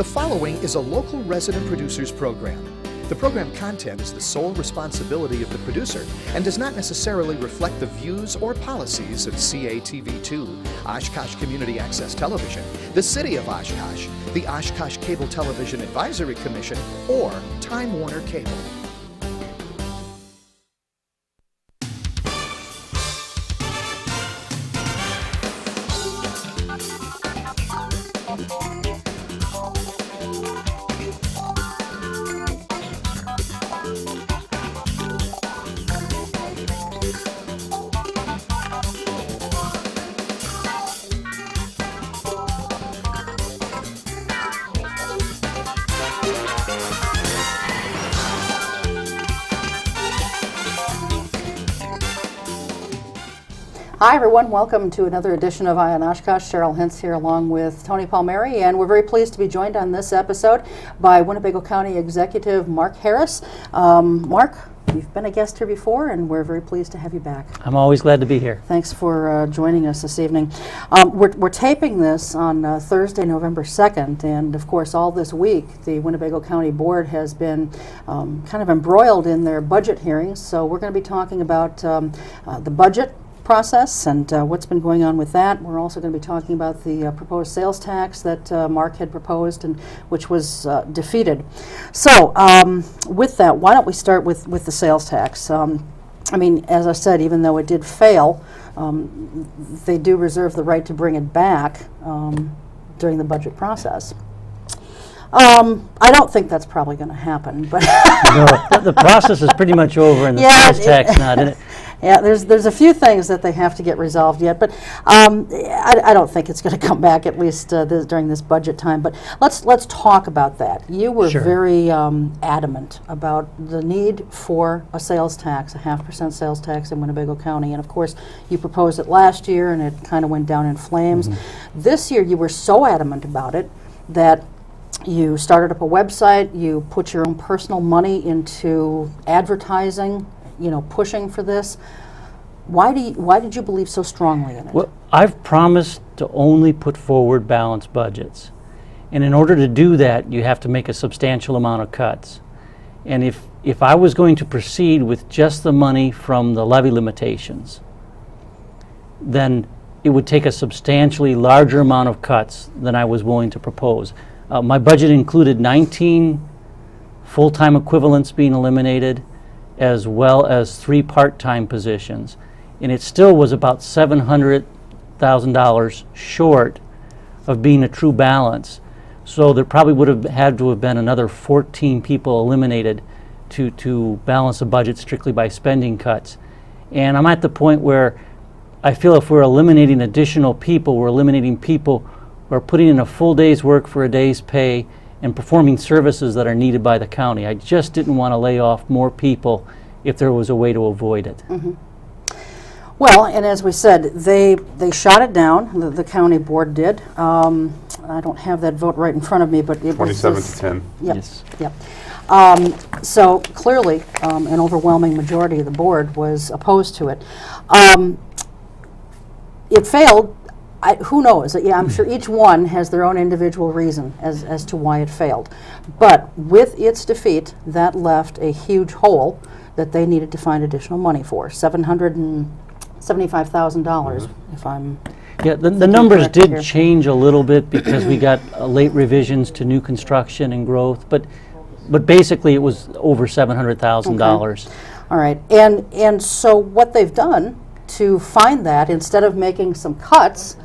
The following is a local resident producers program. The program content is the sole responsibility of the producer and does not necessarily reflect the views or policies of CATV2, Oshkosh Community Access Television, the City of Oshkosh, the Oshkosh Cable Television Advisory Commission, or Time Warner Cable. Hi everyone, welcome to another edition of Eye on Oshkosh. Cheryl Hentz here along with Tony Palmeri, and we're very pleased to be joined on this episode by Winnebago County Executive Mark Harris. Mark, you've been a guest here before and we're very pleased to have you back. I'm always glad to be here. Thanks for joining us this evening. We're taping this on Thursday, November 2nd, and of course all this week the Winnebago County Board has been kind of embroiled in their budget hearings, so we're going to be talking about the budget process and what's been going on with that. We're also going to be talking about the proposed sales tax that Mark had proposed and which was defeated. So with that, why don't we start with the sales tax? I mean, as I said, even though it did fail, they do reserve the right to bring it back during the budget process. I don't think that's probably going to happen, but No, the process is pretty much over, and the sales tax not in it. Yeah, there's a few things that they have to get resolved yet, but I don't think it's going to come back, at least during this budget time. But let's talk about that. You were very adamant about the need for a sales tax, a 0.5% sales tax in Winnebago County, and of course you proposed it last year, and it kind of went down in flames. This year you were so adamant about it that you started up a website, you put your own personal money into advertising, you know, pushing for this. Why did you believe so strongly in it? Well, I've promised to only put forward balanced budgets. And in order to do that, you have to make a substantial amount of cuts. And if I was going to proceed with just the money from the levy limitations, then it would take a substantially larger amount of cuts than I was willing to propose. My budget included 19 full-time equivalents being eliminated, as well as 3 part-time positions. And it still was about $700,000 short of being a true balance. So there probably would have had to have been another 14 people eliminated to balance the budget strictly by spending cuts. And I'm at the point where I feel if we're eliminating additional people, we're eliminating people who are putting in a full day's work for a day's pay and performing services that are needed by the county. I just didn't want to lay off more people if there was a way to avoid it. Well, and as we said, they shot it down, the county board did. I don't have that vote right in front of me, but it 27 was... 27 to 10. Yep, Yes. yep. So clearly, an overwhelming majority of the board was opposed to it. It failed. Who knows? Yeah, I'm sure each one has their own individual reason as to why it failed. But with its defeat, that left a huge hole that they needed to find additional money for, $775,000, if I'm... Yeah, the numbers did change a little bit because we got late revisions to new construction and growth, but basically it was over $700,000. All right, and so what they've done to find that, instead of making some cuts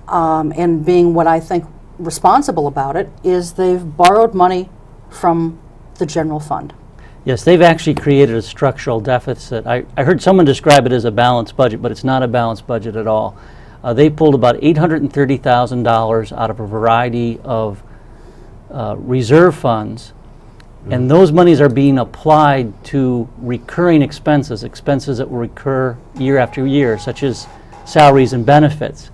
and being what I think responsible about it, is they've borrowed money from the general fund. Yes, they've actually created a structural deficit. I heard someone describe it as a balanced budget, but it's not a balanced budget at all. They pulled about $830,000 out of a variety of reserve funds, and those monies are being applied to recurring expenses that will recur year after year, such as salaries and benefits.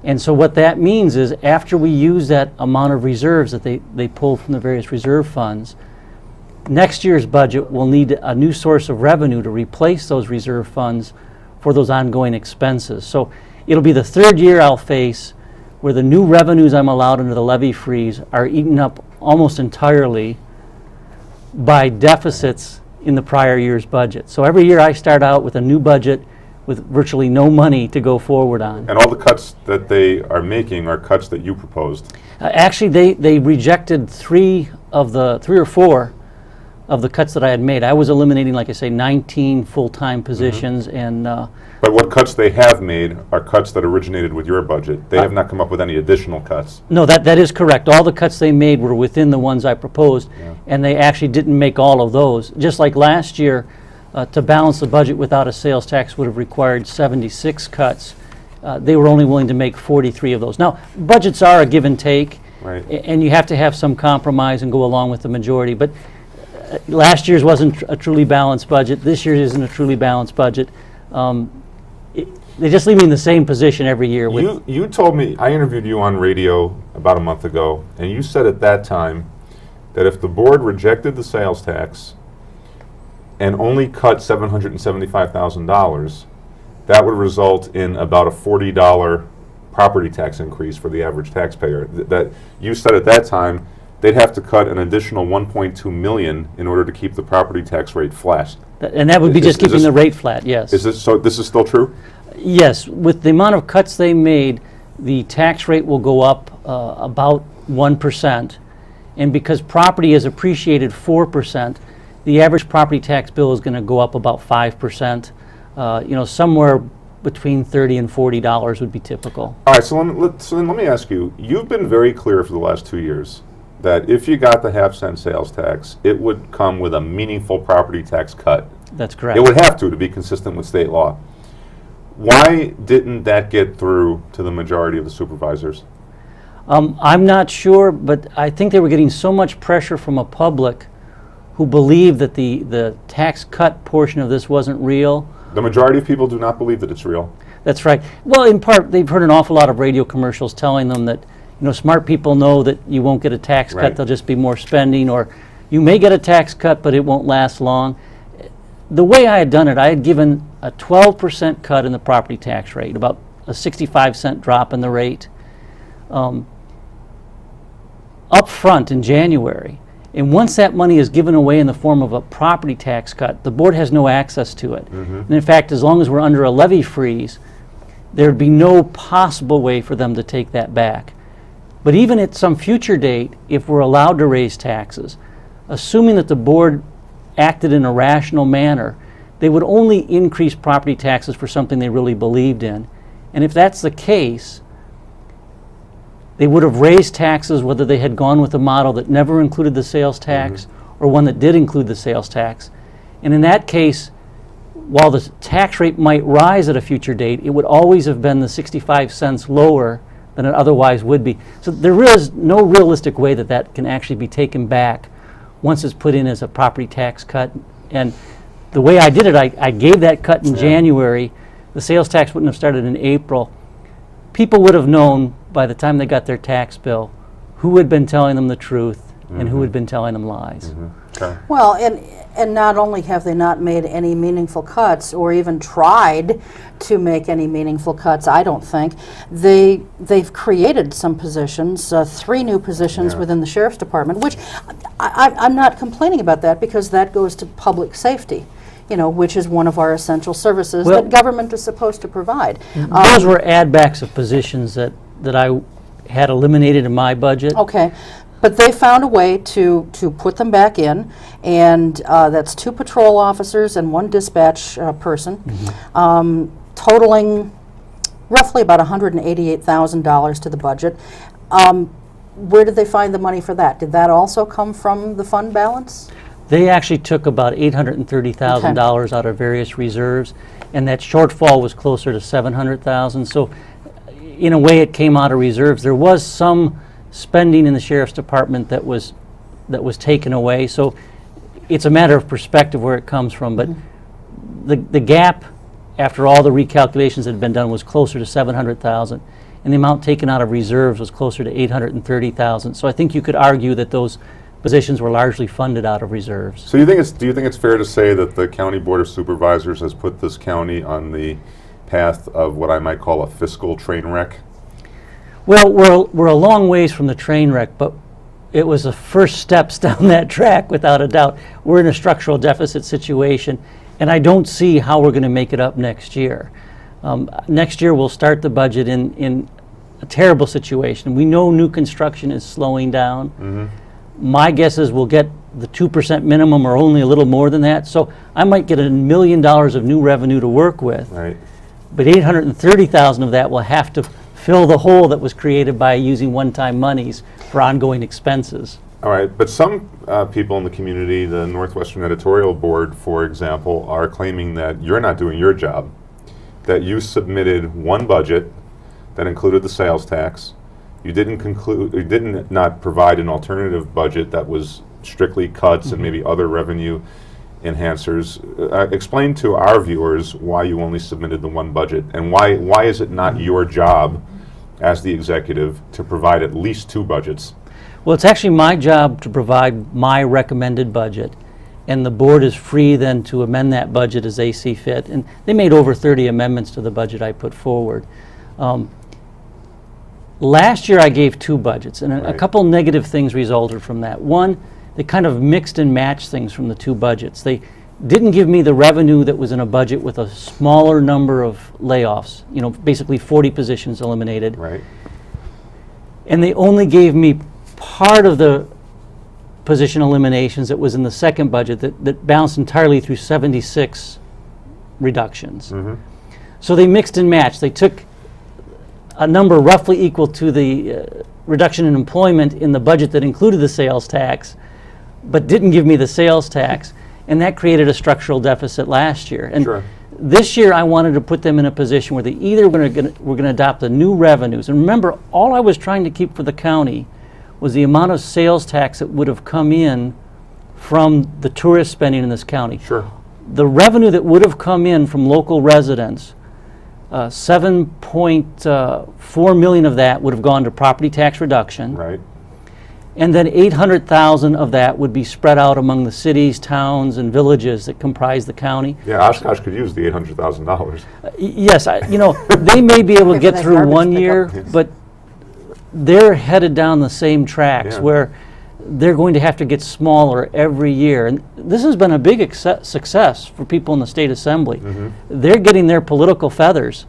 And so what that means is after we use that amount of reserves that they pull from the various reserve funds, next year's budget will need a new source of revenue to replace those reserve funds for those ongoing expenses. So it'll be the third year I'll face where the new revenues I'm allowed under the levy freeze are eaten up almost entirely by deficits in the prior year's budget. So every year I start out with a new budget with virtually no money to go forward on. And all the cuts that they are making are cuts that you proposed. Actually, they rejected three or four of the cuts that I had made. I was eliminating, like I say, 19 full-time positions, and But what cuts they have made are cuts that originated with your budget. They have not come up with any additional cuts. no, that is correct. All the cuts they made were within the ones I proposed, and they actually didn't make all of those. Just like last year, to balance the budget without a sales tax would have required 76 cuts. They were only willing to make 43 of those. Now, budgets are a give and take, Right. and you have to have some compromise and go along with the majority. But last year's wasn't a truly balanced budget. This year's isn't a truly balanced budget. They just leave me in the same position every year. You told me, I interviewed you on radio about a month ago, and you said at that time that if the board rejected the sales tax and only cut $775,000, that would result in about a $40 property tax increase for the average taxpayer. That you said at that time they'd have to cut an additional $1.2 million in order to keep the property tax rate flat. And that would be just keeping the rate flat, yes. Is this so? This is still true? Yes, with the amount of cuts they made, the tax rate will go up about 1%. And because property is appreciated 4%, the average property tax bill is going to go up about 5%. Somewhere between $30 and $40 would be typical. All right, so then let me ask you, you've been very clear for the last 2 years that if you got the half-cent sales tax, it would come with a meaningful property tax cut. That's correct. It would have to be consistent with state law. Why didn't that get through to the majority of the supervisors? I'm not sure, but I think they were getting so much pressure from a public who believed that the tax cut portion of this wasn't real. The majority of people do not believe that it's real. That's right. Well, in part, they've heard an awful lot of radio commercials telling them that, smart people know that you won't get a tax cut, Right. there'll just be more spending, or you may get a tax cut, but it won't last long. The way I had done it, I had given a 12% cut in the property tax rate, about a 65-cent drop in the rate, up front in January. And once that money is given away in the form of a property tax cut, the board has no access to it. And in fact, as long as we're under a levy freeze, there'd be no possible way for them to take that back. But even at some future date, if we're allowed to raise taxes, assuming that the board acted in a rational manner, they would only increase property taxes for something they really believed in. And if that's the case, they would have raised taxes whether they had gone with a model that never included the sales tax or one that did include the sales tax. And in that case, while the tax rate might rise at a future date, it would always have been the 65 cents lower than it otherwise would be. So there is no realistic way that that can actually be taken back once it's put in as a property tax cut. And the way I did it, I gave that cut in January. The sales tax wouldn't have started in April. People would have known by the time they got their tax bill who had been telling them the truth and who had been telling them lies. Okay. Well, and not only have they not made any meaningful cuts or even tried to make any meaningful cuts, I don't think, they've created some positions, 3 new positions within the Sheriff's Department, which I'm not complaining about that because that goes to public safety, which is one of our essential services that government is supposed to provide. Those were add-backs of positions that I had eliminated in my budget. Okay, but they found a way to put them back in, and that's 2 patrol officers and 1 dispatch person, totaling roughly about $188,000 to the budget. Where did they find the money for that? Did that also come from the fund balance? They actually took about $830,000 out of various reserves, and that shortfall was closer to $700,000. So in a way, it came out of reserves. There was some spending in the Sheriff's Department that was taken away. So it's a matter of perspective where it comes from. But the gap, after all the recalculations that had been done, was closer to $700,000, and the amount taken out of reserves was closer to $830,000. So I think you could argue that those positions were largely funded out of reserves. So do you think it's fair to say that the County Board of Supervisors has put this county on the path of what I might call a fiscal train wreck? Well, we're a long ways from the train wreck, but it was the first steps down that track, without a doubt. We're in a structural deficit situation, and I don't see how we're going to make it up next year. Next year, we'll start the budget in a terrible situation. We know new construction is slowing down. Mm-hmm. My guess is we'll get the 2% minimum or only a little more than that. So I might get $1 million of new revenue to work with. Right. But 830,000 of that will have to fill the hole that was created by using one-time monies for ongoing expenses. All right, but some people in the community, the Northwestern Editorial Board, for example, are claiming that you're not doing your job, that you submitted one budget that included the sales tax. You didn't not provide an alternative budget that was strictly cuts and maybe other revenue enhancers. Explain to our viewers why you only submitted the one budget, and why is it not your job as the executive to provide at least two budgets? Well, it's actually my job to provide my recommended budget, and the board is free then to amend that budget as they see fit. And they made over 30 amendments to the budget I put forward. Last year I gave two budgets, and a couple negative things resulted from that. One, they kind of mixed and matched things from the two budgets. They didn't give me the revenue that was in a budget with a smaller number of layoffs, basically 40 positions eliminated. Right. And they only gave me part of the position eliminations that was in the second budget that bounced entirely through 76 reductions. Mm-hmm. So they mixed and matched. They took a number roughly equal to the reduction in employment in the budget that included the sales tax, but didn't give me the sales tax, and that created a structural deficit last year. And Sure. this year I wanted to put them in a position where they either were going to adopt the new revenues. And remember, all I was trying to keep for the county was the amount of sales tax that would have come in from the tourist spending in this county. Sure. The revenue that would have come in from local residents, 7.4 million of that would have gone to property tax reduction. Right. And then 800,000 of that would be spread out among the cities, towns, and villages that comprise the county. Yeah, Oshkosh could use the $800,000. Yes, they may be able to get through one year, but they're headed down the same tracks where they're going to have to get smaller every year. And this has been a big success for people in the state assembly. Mm-hmm. They're getting their political feathers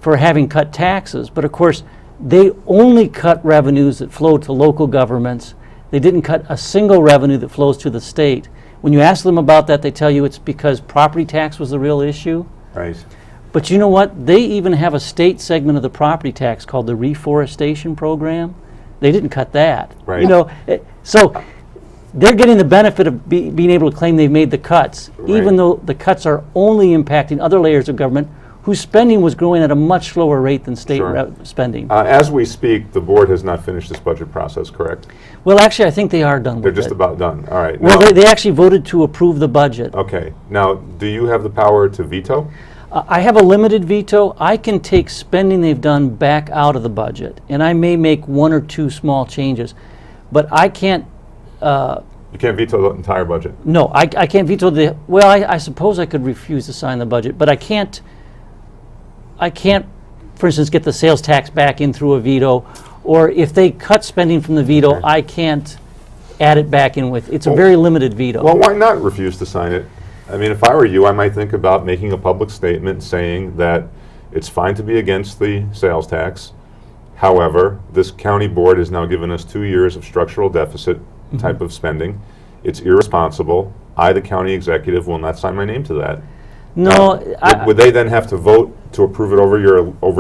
for having cut taxes, but of course they only cut revenues that flow to local governments. They didn't cut a single revenue that flows to the state. When you ask them about that, they tell you it's because property tax was the real issue. Right. But you know what? They even have a state segment of the property tax called the reforestation program. They didn't cut that. Right. So they're getting the benefit of being able to claim they've made the cuts, even though the cuts are only impacting other layers of government whose spending was growing at a much slower rate than state spending. As we speak, the board has not finished this budget process, correct? Well, actually, I think they are done with it. They're just about done. All right. Well, Now- they actually voted to approve the budget. Okay. Now, do you have the power to veto? I have a limited veto. I can take spending they've done back out of the budget, and I may make one or two small changes, but I can't. You can't veto the entire budget. No, I can't veto the. Well, I suppose I could refuse to sign the budget, but I can't. For instance, get the sales tax back in through a veto, or if they cut spending from the veto, Okay. I can't add it back in with. It's a very limited veto. Well, why not refuse to sign it? I mean, if I were you, I might think about making a public statement saying that it's fine to be against the sales tax. However, this county board has now given us 2 years of structural deficit type of spending. It's irresponsible. I, the county executive, will not sign my name to that. No, Would they then have to vote to approve it over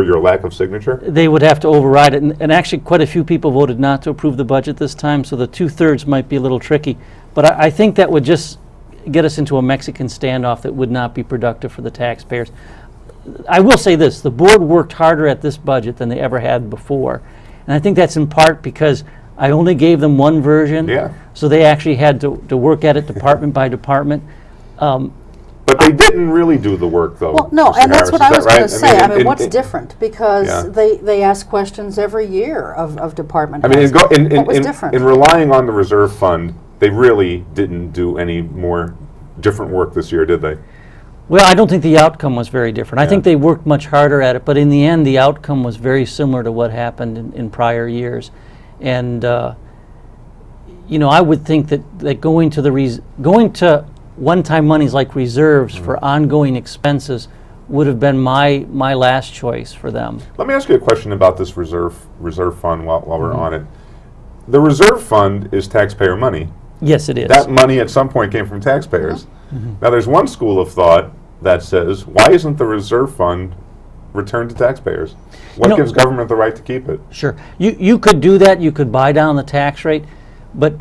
your lack of signature? they would have to override it, and actually quite a few people voted not to approve the budget this time, so the 2/3 might be a little tricky. But I think that would just get us into a Mexican standoff that would not be productive for the taxpayers. I will say this, the board worked harder at this budget than they ever had before. And I think that's in part because I only gave them one version. Yeah. So they actually had to work at it department by department. But they didn't really do the work, though. Well, no, Mr. and that's Harris, what is I that was going to right? say. I mean, what's and- different? Because Yeah. they ask questions every year of department I mean, heads. What was in different? relying on the reserve fund, they really didn't do any more different work this year, did they? Well, I don't think the outcome was very different. I think they worked much harder at it, but in the end, the outcome was very similar to what happened in prior years. And you know, I would think that going to one-time monies like reserves for ongoing expenses would have been my last choice for them. Let me ask you a question about this reserve fund while we're on it. The reserve fund is taxpayer money. Yes, it is. That money at some point came from taxpayers. Now, there's one school of thought that says, why isn't the reserve fund returned to taxpayers? What gives government the right to keep it? Sure. You could do that. You could buy down the tax rate, but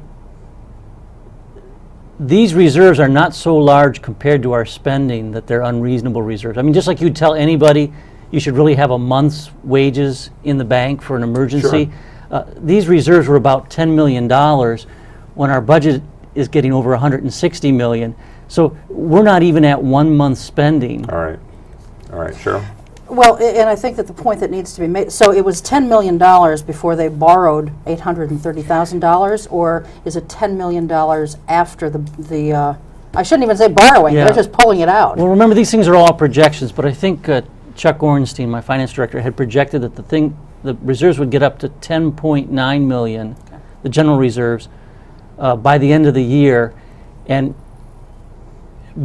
these reserves are not so large compared to our spending that they're unreasonable reserves. I mean, just like you'd tell anybody you should really have a month's wages in the bank for an emergency. These reserves were about $10 million when our budget is getting over $160 million. So we're not even at 1 month's spending. All right, Cheryl? Well, and I think that the point that needs to be made, so it was $10 million before they borrowed $830,000, or is it $10 million after the I shouldn't even say borrowing, they're just pulling it out. Well, remember, these things are all projections, but I think Chuck Ornstein, my finance director, had projected that the reserves would get up to $10.9 million, the general reserves, by the end of the year, and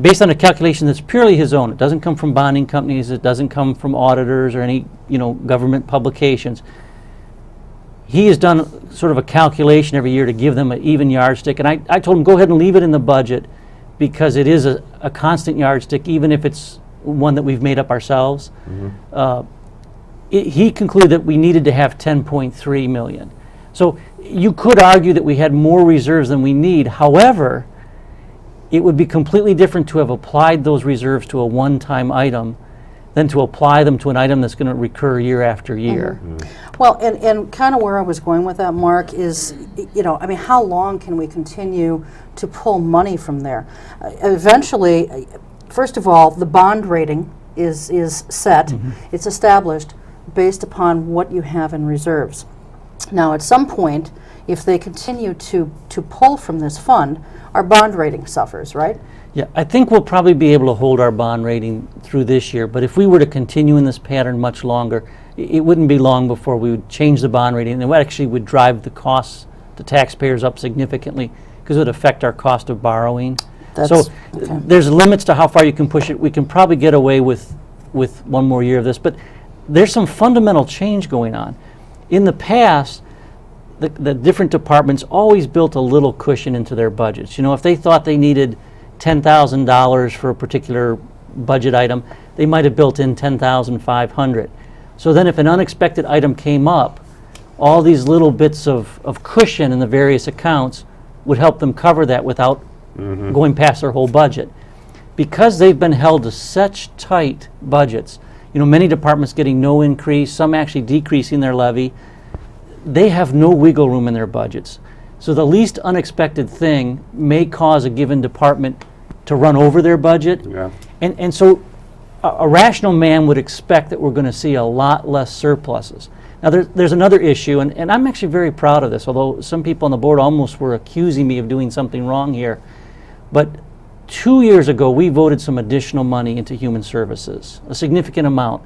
based on a calculation that's purely his own. It doesn't come from bonding companies, it doesn't come from auditors or any, government publications. He has done sort of a calculation every year to give them an even yardstick, and I told him, go ahead and leave it in the budget because it is a constant yardstick, even if it's one that we've made up ourselves. He concluded that we needed to have $10.3 million. So you could argue that we had more reserves than we need. However, it would be completely different to have applied those reserves to a one-time item than to apply them to an item that's going to recur year after year. Well, and kind of where I was going with that, Mark, is, I mean, how long can we continue to pull money from there? Eventually, first of all, the bond rating is set. It's established based upon what you have in reserves. Now, at some point, if they continue to pull from this fund, our bond rating suffers, right? Yeah, I think we'll probably be able to hold our bond rating through this year, but if we were to continue in this pattern much longer, it wouldn't be long before we would change the bond rating, and it actually would drive the costs to taxpayers up significantly because it would affect our cost of borrowing. There's limits to how far you can push it. We can probably get away with one more year of this, but there's some fundamental change going on. In the past, the different departments always built a little cushion into their budgets. If they thought they needed $10,000 for a particular budget item, they might have built in $10,500. So then if an unexpected item came up, all these little bits of cushion in the various accounts would help them cover that without going past their whole budget. Because they've been held to such tight budgets, many departments getting no increase, some actually decreasing their levy, they have no wiggle room in their budgets. So the least unexpected thing may cause a given department to run over their budget. And so a rational man would expect that we're going to see a lot less surpluses. Now there's another issue, and I'm actually very proud of this, although some people on the board almost were accusing me of doing something wrong here. But 2 years ago, we voted some additional money into human services, a significant amount,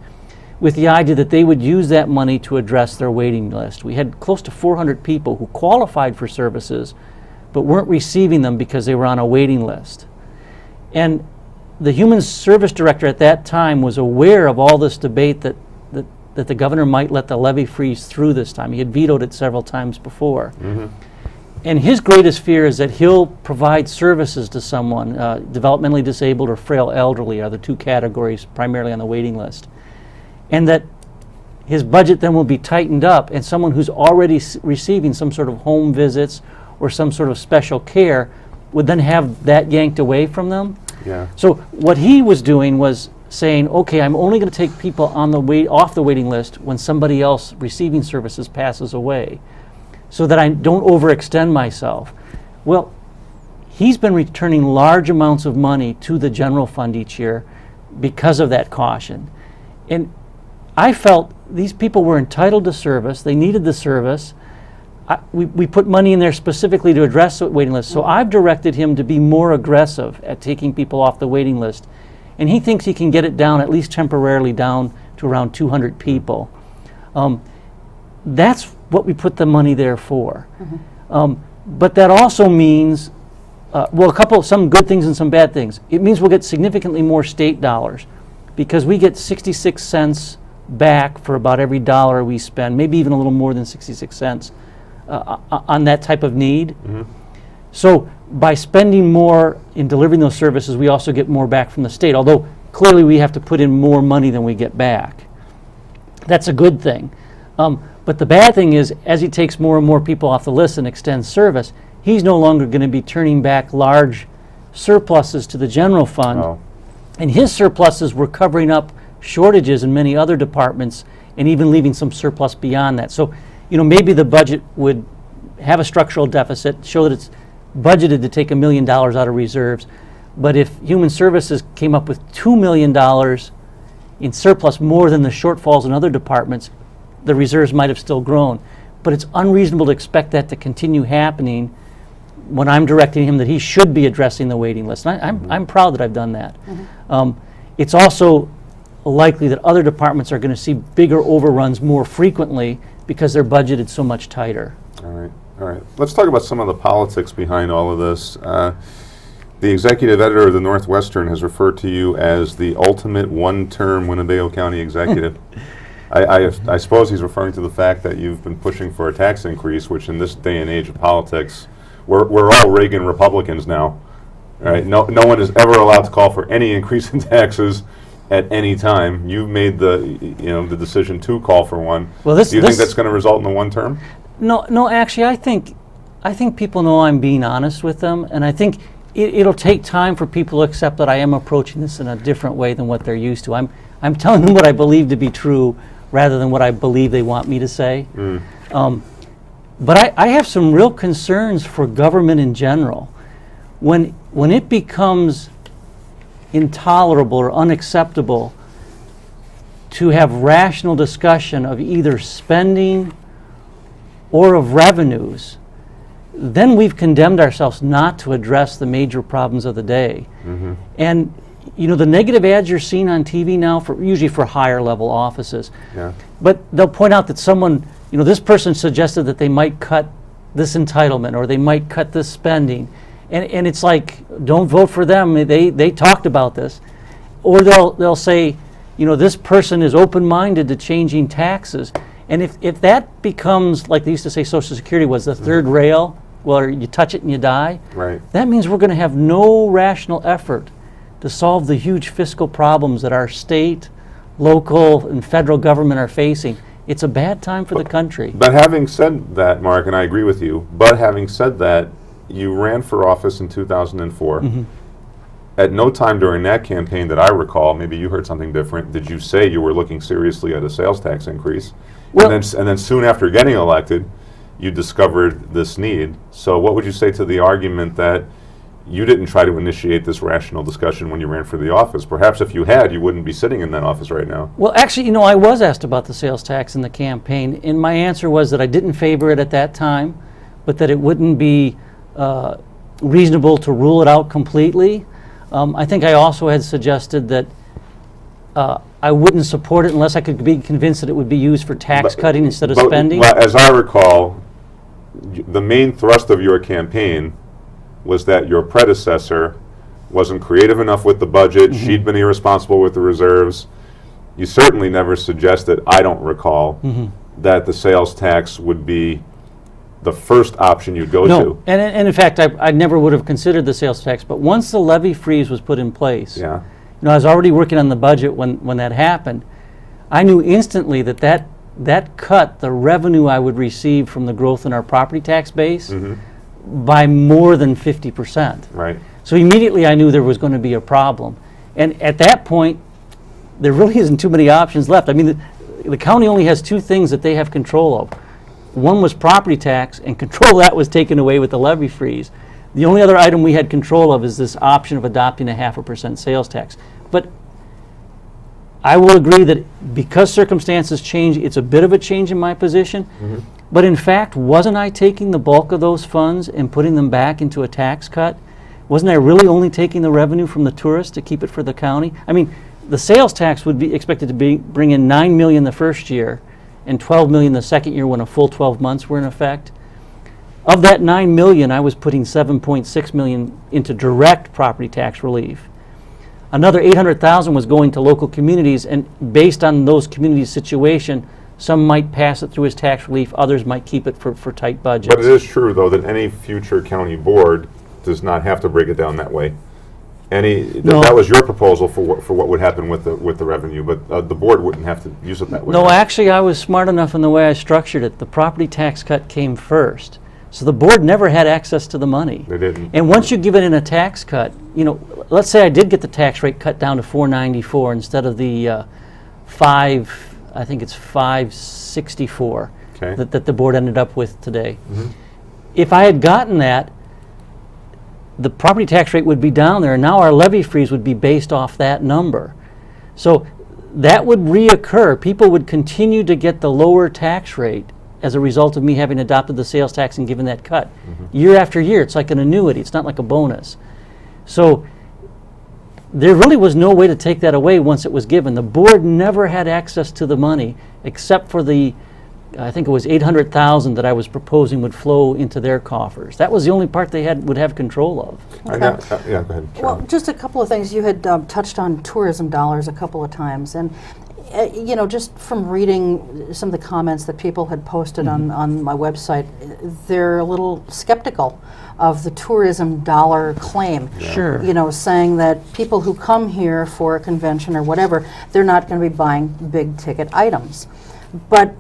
with the idea that they would use that money to address their waiting list. We had close to 400 people who qualified for services but weren't receiving them because they were on a waiting list. And the human service director at that time was aware of all this debate that the governor might let the levy freeze through this time. He had vetoed it several times before. And his greatest fear is that he'll provide services to someone, developmentally disabled or frail elderly are the two categories primarily on the waiting list, and that his budget then will be tightened up, and someone who's already receiving some sort of home visits or some sort of special care would then have that yanked away from them. So what he was doing was saying, okay, I'm only going to take people on off the waiting list when somebody else receiving services passes away, so that I don't overextend myself. Well, he's been returning large amounts of money to the general fund each year because of that caution. And I felt these people were entitled to service, they needed the service. We put money in there specifically to address the waiting list, so I've directed him to be more aggressive at taking people off the waiting list and he thinks he can get it down, at least temporarily, down to around 200 people. That's what we put the money there for. But that also means, some good things and some bad things. It means we'll get significantly more state dollars, because we get 66 cents back for about every dollar we spend, maybe even a little more than 66 cents on that type of need. So by spending more in delivering those services, we also get more back from the state, although clearly we have to put in more money than we get back. That's a good thing. But the bad thing is, as he takes more and more people off the list and extends service, he's no longer going to be turning back large surpluses to the general fund. Oh. And his surpluses were covering up shortages in many other departments and even leaving some surplus beyond that. So, maybe the budget would have a structural deficit, show that it's budgeted to take $1 million out of reserves. But if Human Services came up with $2 million in surplus, more than the shortfalls in other departments, the reserves might have still grown. But it's unreasonable to expect that to continue happening when I'm directing him that he should be addressing the waiting list. And I'm proud that I've done that. It's also likely that other departments are going to see bigger overruns more frequently because they're budgeted so much tighter. All right. Let's talk about some of the politics behind all of this. The executive editor of the Northwestern has referred to you as the ultimate one-term Winnebago County executive. I suppose he's referring to the fact that you've been pushing for a tax increase, which in this day and age of politics, we're all Reagan Republicans now. Right? No one is ever allowed to call for any increase in taxes at any time. You've made the decision to call for one. Well, do you think that's going to result in a one term? No. Actually, I think people know I'm being honest with them, and I think it'll take time for people to accept that I am approaching this in a different way than what they're used to. I'm telling them what I believe to be true, rather than what I believe they want me to say. But I have some real concerns for government in general. When it becomes intolerable or unacceptable to have rational discussion of either spending or of revenues, then we've condemned ourselves not to address the major problems of the day. And the negative ads you're seeing on TV now, usually for higher level offices, but they'll point out that someone, this person suggested that they might cut this entitlement or they might cut this spending. And it's like, don't vote for them. They talked about this. Or they'll say, this person is open-minded to changing taxes. And if that becomes, like they used to say Social Security was the third rail, where you touch it and you die, that means we're going to have no rational effort to solve the huge fiscal problems that our state, local, and federal government are facing. It's a bad time for the country. But having said that, Mark, and I agree with you, but having said that, you ran for office in 2004. At no time during that campaign that I recall, maybe you heard something different, did you say you were looking seriously at a sales tax increase? Well, and then soon after getting elected, you discovered this need. So what would you say to the argument that you didn't try to initiate this rational discussion when you ran for the office? Perhaps if you had, you wouldn't be sitting in that office right now. Well, actually, I was asked about the sales tax in the campaign, and my answer was that I didn't favor it at that time, but that it wouldn't be reasonable to rule it out completely. I think I also had suggested that I wouldn't support it unless I could be convinced that it would be used for tax cutting instead of spending. Well, as I recall, the main thrust of your campaign was that your predecessor wasn't creative enough with the budget. She'd been irresponsible with the reserves. You certainly never suggested, I don't recall, that the sales tax would be the first option you'd go to. And in fact, I never would have considered the sales tax, but once the levy freeze was put in place, I was already working on the budget when that happened. I knew instantly that cut the revenue I would receive from the growth in our property tax base by more than 50%. Right. So immediately I knew there was going to be a problem. And at that point, there really isn't too many options left. I mean, the county only has two things that they have control of. One was property tax, and control of that was taken away with the levy freeze. The only other item we had control of is this option of adopting a 0.5% sales tax. But I will agree that because circumstances change, it's a bit of a change in my position. But in fact, wasn't I taking the bulk of those funds and putting them back into a tax cut? wasn't I really only taking the revenue from the tourists to keep it for the county? I mean, the sales tax would be expected to bring in $9 million the first year and $12 million the second year when a full 12 months were in effect. Of that $9 million, I was putting $7.6 million into direct property tax relief. Another $800,000 was going to local communities, and based on those communities' situation, some might pass it through as tax relief, others might keep it for tight budgets. But it is true, though, that any future county board does not have to break it down that way. No. That was your proposal for what would happen with the revenue, but the board wouldn't have to use it that way. No, actually, I was smart enough in the way I structured it. The property tax cut came first. So the board never had access to the money. They didn't. And once you give it in a tax cut, you know, let's say I did get the tax rate cut down to $494 instead of the I think it's $564 Okay. that the board ended up with today. If I had gotten that, the property tax rate would be down there, and now our levy freeze would be based off that number. So that would reoccur. People would continue to get the lower tax rate as a result of me having adopted the sales tax and given that cut. Year after year, it's like an annuity. It's not like a bonus. So there really was no way to take that away once it was given. The board never had access to the money except for the, I think it was $800,000 that I was proposing would flow into their coffers. That was the only part they would have control of. Yeah, go ahead. Well, Cheryl. just a couple of things. You had touched on tourism dollars a couple of times, and you know, just from reading some of the comments that people had posted on my website, they're a little skeptical of the tourism dollar claim. Sure. You know, saying that people who come here for a convention or whatever, they're not going to be buying big ticket items. But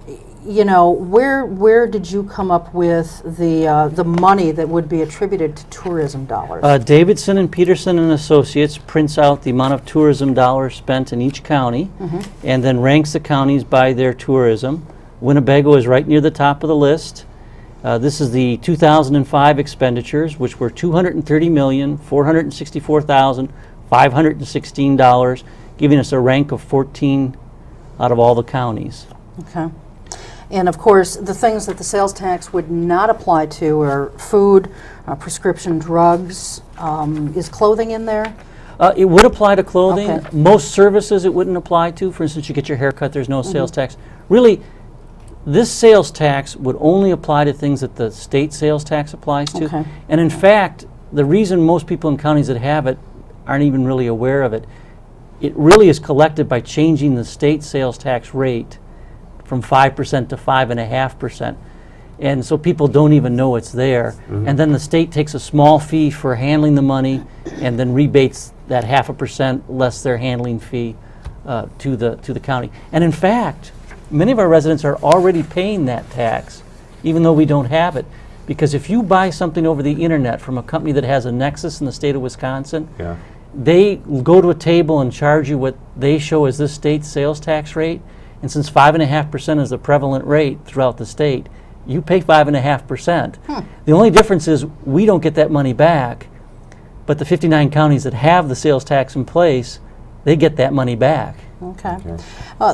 you know, where did you come up with the money that would be attributed to tourism dollars? Davidson and Peterson and Associates prints out the amount of tourism dollars spent in each county and then ranks the counties by their tourism. Winnebago is right near the top of the list. This is the 2005 expenditures, which were $230,464,516, giving us a rank of 14 out of all the counties. Okay. And of course, the things that the sales tax would not apply to are food, prescription drugs. Is clothing in there? It would apply to clothing. Okay. Most services it wouldn't apply to. For instance, you get your hair cut, there's no sales tax. Really, this sales tax would only apply to things that the state sales tax applies to. Okay. And in fact, the reason most people in counties that have it aren't even really aware of it, it really is collected by changing the state sales tax rate from 5% to 5.5%. And so people don't even know it's there. And then the state takes a small fee for handling the money and then rebates that 0.5% less their handling fee to the county. And in fact, many of our residents are already paying that tax, even though we don't have it. Because if you buy something over the internet from a company that has a nexus in the state of Wisconsin, they go to a table and charge you what they show as this state's sales tax rate. And since 5.5% is the prevalent rate throughout the state, you pay 5.5%. The only difference is we don't get that money back, but the 59 counties that have the sales tax in place, they get that money back. Okay.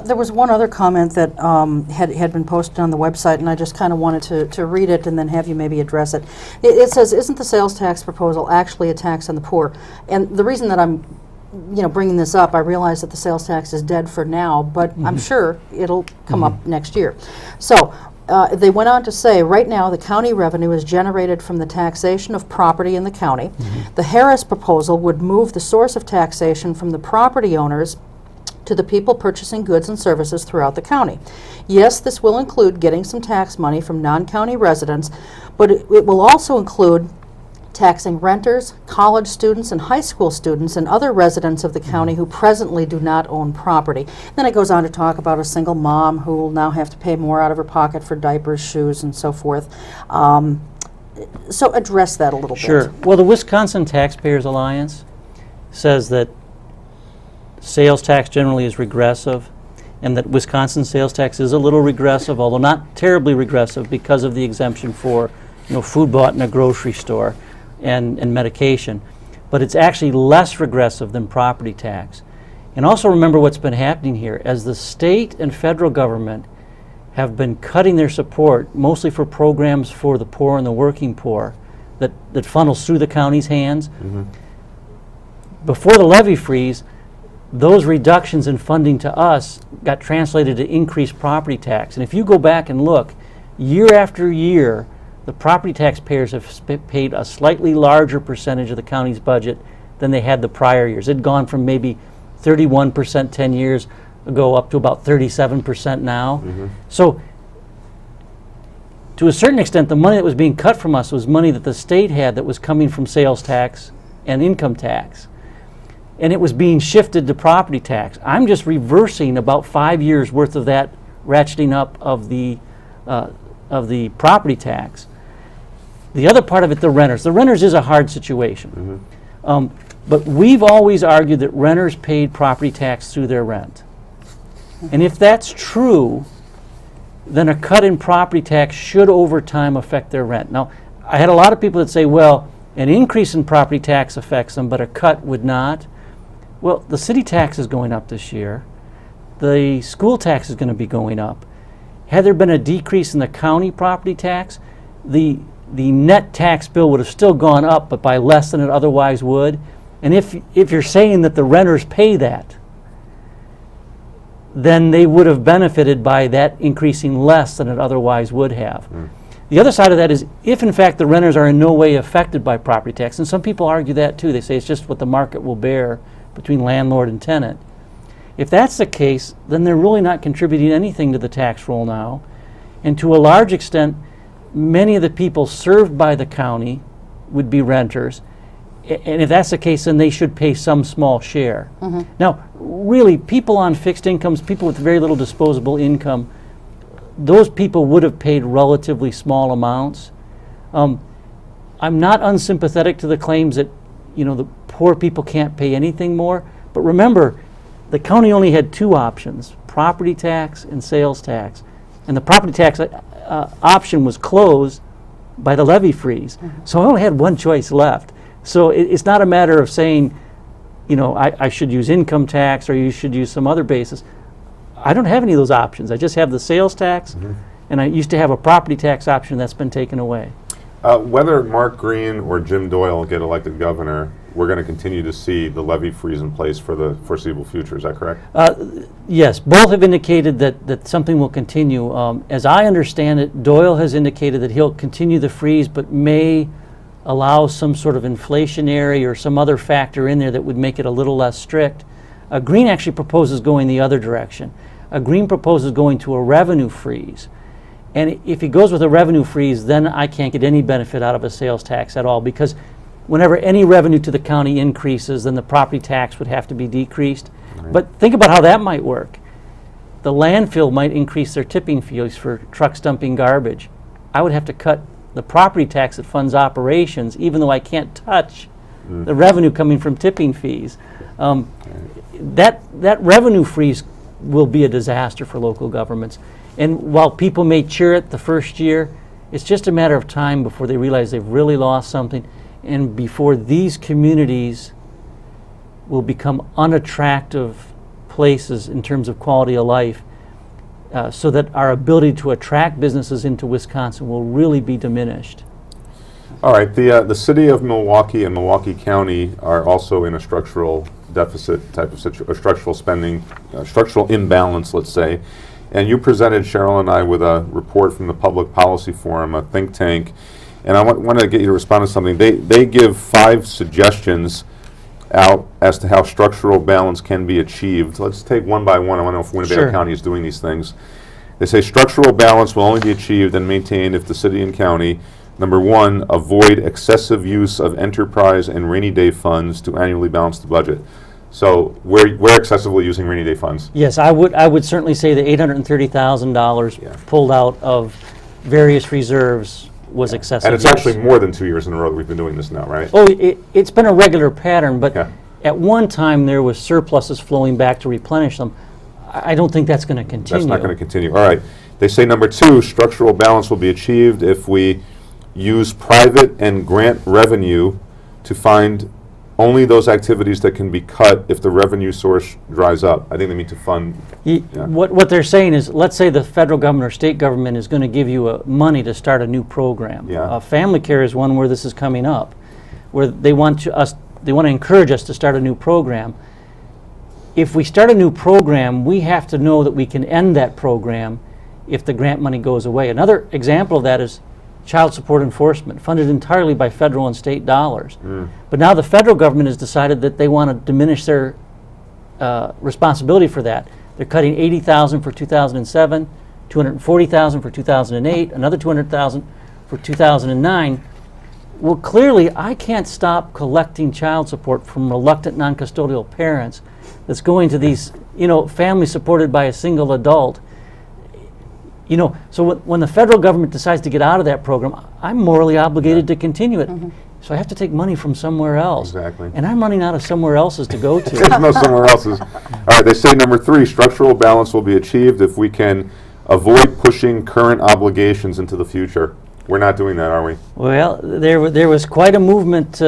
There was one other comment that had been posted on the website, and I just kind of wanted to read it and then have you maybe address it. It says, "Isn't the sales tax proposal actually a tax on the poor?" And the reason that I'm bringing this up, I realize that the sales tax is dead for now, but I'm sure it'll come up next year. So they went on to say, right now the county revenue is generated from the taxation of property in the county. The Harris proposal would move the source of taxation from the property owners to the people purchasing goods and services throughout the county. Yes, this will include getting some tax money from non-county residents, but it will also include taxing renters, college students, and high school students and other residents of the county who presently do not own property. Then it goes on to talk about a single mom who will now have to pay more out of her pocket for diapers, shoes, and so forth. So address that a little bit. Sure. Well, the Wisconsin Taxpayers Alliance says that sales tax generally is regressive, and that Wisconsin sales tax is a little regressive, although not terribly regressive because of the exemption for food bought in a grocery store and medication. But it's actually less regressive than property tax. And also remember what's been happening here. As the state and federal government have been cutting their support, mostly for programs for the poor and the working poor, that funnels through the county's hands. Before the levy freeze, those reductions in funding to us got translated to increased property tax. And if you go back and look, year after year, the property taxpayers have paid a slightly larger percentage of the county's budget than they had the prior years. It had gone from maybe 31% 10 years ago up to about 37% now. So to a certain extent, the money that was being cut from us was money that the state had that was coming from sales tax and income tax. And it was being shifted to property tax. I'm just reversing about 5 years worth of that ratcheting up of the property tax. The other part of it, the renters. The renters is a hard situation. But we've always argued that renters paid property tax through their rent. And if that's true, then a cut in property tax should over time affect their rent. Now, I had a lot of people that say, well, an increase in property tax affects them, but a cut would not. Well, the city tax is going up this year. The school tax is going to be going up. Had there been a decrease in the county property tax, the net tax bill would have still gone up, but by less than it otherwise would. And if you're saying that the renters pay that, then they would have benefited by that increasing less than it otherwise would have. The other side of that is if in fact the renters are in no way affected by property tax, and some people argue that too, they say it's just what the market will bear between landlord and tenant. If that's the case, then they're really not contributing anything to the tax roll now. And to a large extent, many of the people served by the county would be renters. And if that's the case, then they should pay some small share. Now, really, people on fixed incomes, people with very little disposable income, those people would have paid relatively small amounts. I'm not unsympathetic to the claims that, the poor people can't pay anything more. But remember, the county only had two options, property tax and sales tax. And the property tax option was closed by the levy freeze. So I only had one choice left. So it's not a matter of saying, I should use income tax or you should use some other basis. I don't have any of those options. I just have the sales tax, and I used to have a property tax option that's been taken away. Whether Mark Green or Jim Doyle get elected governor, we're going to continue to see the levy freeze in place for the foreseeable future. Is that correct? Yes, both have indicated that something will continue. As I understand it, Doyle has indicated that he'll continue the freeze, but may allow some sort of inflationary or some other factor in there that would make it a little less strict. Green actually proposes going the other direction. Green proposes going to a revenue freeze. And if he goes with a revenue freeze, then I can't get any benefit out of a sales tax at all, because whenever any revenue to the county increases, then the property tax would have to be decreased. But think about how that might work. The landfill might increase their tipping fees for trucks dumping garbage. I would have to cut the property tax that funds operations, even though I can't touch the revenue coming from tipping fees. That revenue freeze will be a disaster for local governments. And while people may cheer it the first year, it's just a matter of time before they realize they've really lost something, and before these communities will become unattractive places in terms of quality of life, so that our ability to attract businesses into Wisconsin will really be diminished. All right. The city of Milwaukee and Milwaukee County are also in a structural deficit type of structural spending, structural imbalance, let's say. And you presented, Cheryl and I, with a report from the Public Policy Forum, a think tank. And I want to get you to respond to something. They give 5 suggestions out as to how structural balance can be achieved. Let's take one by one. I want to know if Winnebago County is doing these things. They say structural balance will only be achieved and maintained if the city and county, number 1, avoid excessive use of enterprise and rainy day funds to annually balance the budget. So we're excessively using rainy day funds. Yes, I would certainly say the $830,000 pulled out of various reserves was excessive. And it's actually more than 2 years in a row that we've been doing this now, right? Oh, it's been a regular pattern, but at one time there was surpluses flowing back to replenish them. I don't think that's going to continue. That's not going to continue. All right. They say number 2, structural balance will be achieved if we use private and grant revenue to fund only those activities that can be cut if the revenue source dries up. I think they mean to fund. What they're saying is, let's say the federal government or state government is going to give you money to start a new program. Yeah. Family care is one where this is coming up, where they want to encourage us to start a new program. If we start a new program, we have to know that we can end that program if the grant money goes away. Another example of that is child support enforcement, funded entirely by federal and state dollars. But now the federal government has decided that they want to diminish their responsibility for that. They're cutting $80,000 for 2007, $240,000 for 2008, another $200,000 for 2009. Well, clearly, I can't stop collecting child support from reluctant non-custodial parents that's going to these, families supported by a single adult. So when the federal government decides to get out of that program, I'm morally obligated to continue it. So I have to take money from somewhere else. Exactly. And I'm running out of somewhere else's to go to. There's no somewhere else's. All right, they say number 3, structural balance will be achieved if we can avoid pushing current obligations into the future. We're not doing that, are we? Well, there was quite a movement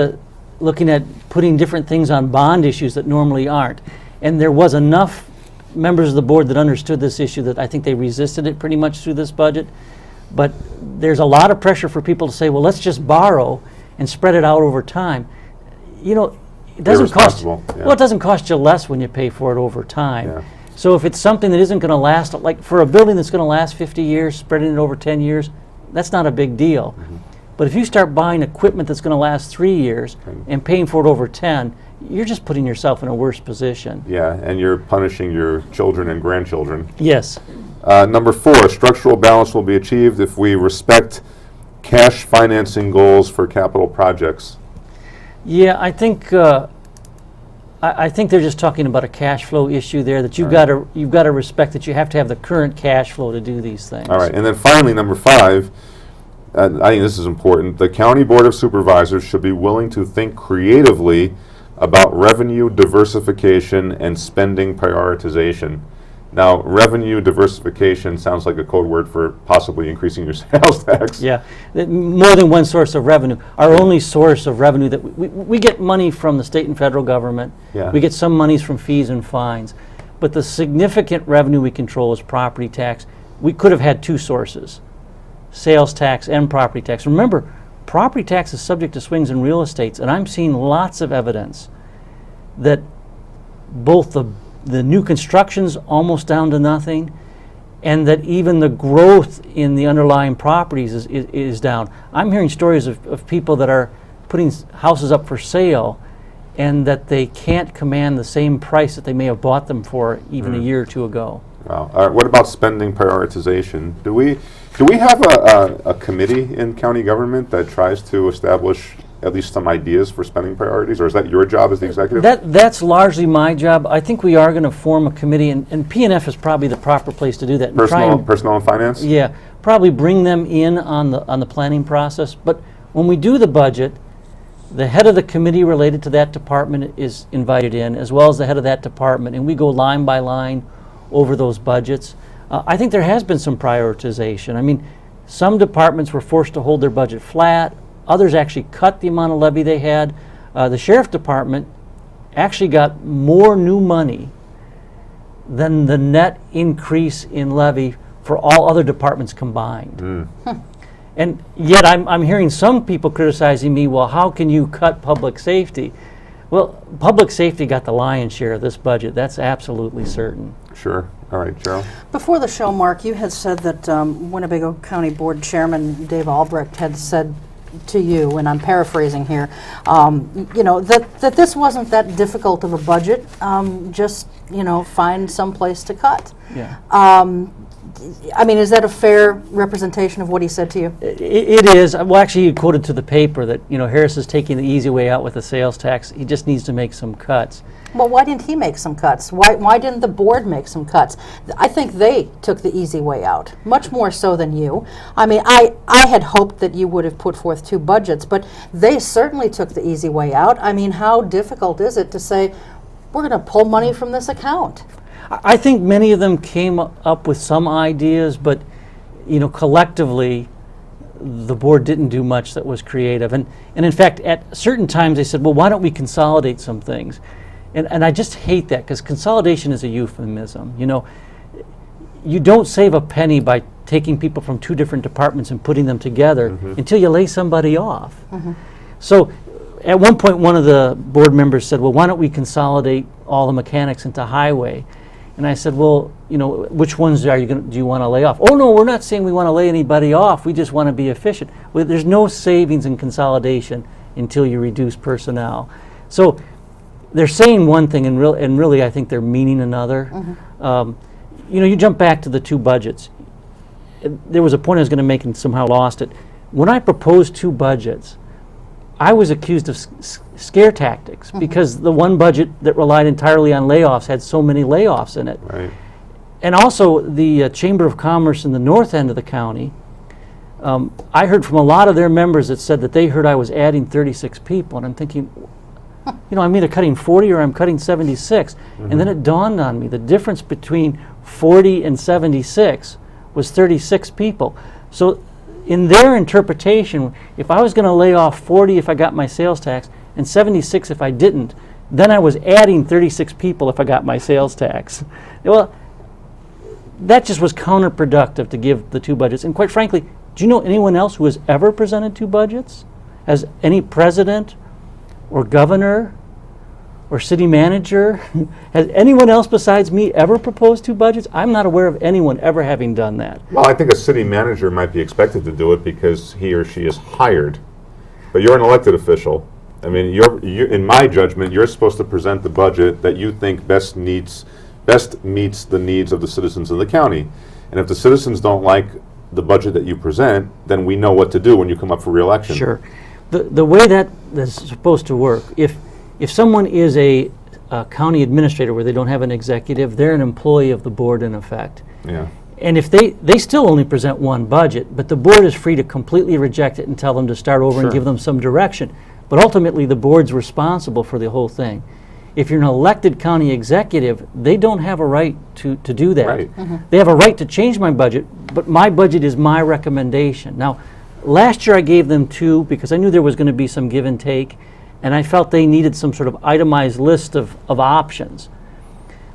looking at putting different things on bond issues that normally aren't. And there was enough members of the board that understood this issue that I think they resisted it pretty much through this budget. But there's a lot of pressure for people to say, well, let's just borrow and spread it out over time. It doesn't cost. Irresponsible, yeah. Well, it doesn't cost you less when you pay for it over time. Yeah. So if it's something that isn't going to last, like for a building that's going to last 50 years, spreading it over 10 years, that's not a big deal. But if you start buying equipment that's going to last 3 years and paying for it over 10, you're just putting yourself in a worse position. Yeah, and you're punishing your children and grandchildren. Yes. Number 4, structural balance will be achieved if we respect cash financing goals for capital projects. Yeah, I think I think they're just talking about a cash flow issue there, that you've got to respect that you have to have the current cash flow to do these things. All right, and then finally, number 5, I think this is important. The County Board of Supervisors should be willing to think creatively about revenue diversification and spending prioritization. Now, revenue diversification sounds like a code word for possibly increasing your sales tax. Yeah, more than one source of revenue. Our only source of revenue that we get money from the state and federal government. Yeah. We get some monies from fees and fines, but the significant revenue we control is property tax. We could have had 2 sources, sales tax and property tax. Remember, property tax is subject to swings in real estates, and I'm seeing lots of evidence that both the new construction's almost down to nothing, and that even the growth in the underlying properties is down. I'm hearing stories of people that are putting houses up for sale and that they can't command the same price that they may have bought them for even a year or 2 ago. Wow. What about spending prioritization? Do we have a committee in county government that tries to establish at least some ideas for spending priorities, or is that your job as the executive? That's largely my job. I think we are going to form a committee, and P&F is probably the proper place to do that. And Personnel and finance? Yeah, probably bring them in on the planning process. But when we do the budget, the head of the committee related to that department is invited in, as well as the head of that department, and we go line by line over those budgets. I think there has been some prioritization. I mean, some departments were forced to hold their budget flat. Others actually cut the amount of levy they had. The sheriff department actually got more new money than the net increase in levy for all other departments combined. And yet I'm hearing some people criticizing me, well, how can you cut public safety? Well, public safety got the lion's share of this budget. That's absolutely certain. Sure. All right, Cheryl. Before the show, Mark, you had said that Winnebago County Board Chairman Dave Albrecht had said to you, and I'm paraphrasing here, that this wasn't that difficult of a budget, just, find some place to cut. Yeah. I mean, is that a fair representation of what he said to you? It is. Well, actually, he quoted to the paper that, Harris is taking the easy way out with the sales tax. He just needs to make some cuts. Well, why didn't he make some cuts? Why didn't the board make some cuts? I think they took the easy way out, much more so than you. I mean, I had hoped that you would have put forth 2 budgets, but they certainly took the easy way out. I mean, how difficult is it to say, we're going to pull money from this account? I think many of them came up with some ideas, but collectively, the board didn't do much that was creative. And in fact, at certain times they said, well, why don't we consolidate some things? And I just hate that, because consolidation is a euphemism. You know, you don't save a penny by taking people from two different departments and putting them together until you lay somebody off. So at one point, one of the board members said, well, why don't we consolidate all the mechanics into highway? And I said, well, you know, which ones do you want to lay off? Oh, no, we're not saying we want to lay anybody off. We just want to be efficient. Well, there's no savings in consolidation until you reduce personnel. So they're saying one thing, and really I think they're meaning another. You know, you jump back to the two budgets. There was a point I was going to make and somehow lost it. When I proposed two budgets, I was accused of scare tactics because the one budget that relied entirely on layoffs had so many layoffs in it. Right. And also the Chamber of Commerce in the north end of the county, I heard from a lot of their members that said that they heard I was adding 36 people, and I'm thinking, you know, I'm either cutting 40 or I'm cutting 76. And then it dawned on me, the difference between 40 and 76 was 36 people. So in their interpretation, if I was going to lay off 40 if I got my sales tax and 76 if I didn't, then I was adding 36 people if I got my sales tax. Well, that just was counterproductive to give the two budgets. And quite frankly, do you know anyone else who has ever presented two budgets? Has any president or governor or city manager, has anyone else besides me ever proposed two budgets? I'm not aware of anyone ever having done that. Well, I think a city manager might be expected to do it because he or she is hired. But you're an elected official. I mean, in my judgment, you're supposed to present the budget that you think best meets the needs of the citizens of the county. And if the citizens don't like the budget that you present, then we know what to do when you come up for re-election. Sure. The way that's supposed to work, if someone is a county administrator where they don't have an executive, they're an employee of the board in effect. Yeah. And if they still only present one budget, but the board is free to completely reject it and tell them to start over and give them some direction. But ultimately, the board's responsible for the whole thing. If you're an elected county executive, they don't have a right to do that. Right. They have a right to change my budget, but my budget is my recommendation. Now, last year I gave them two because I knew there was going to be some give and take, and I felt they needed some sort of itemized list of options.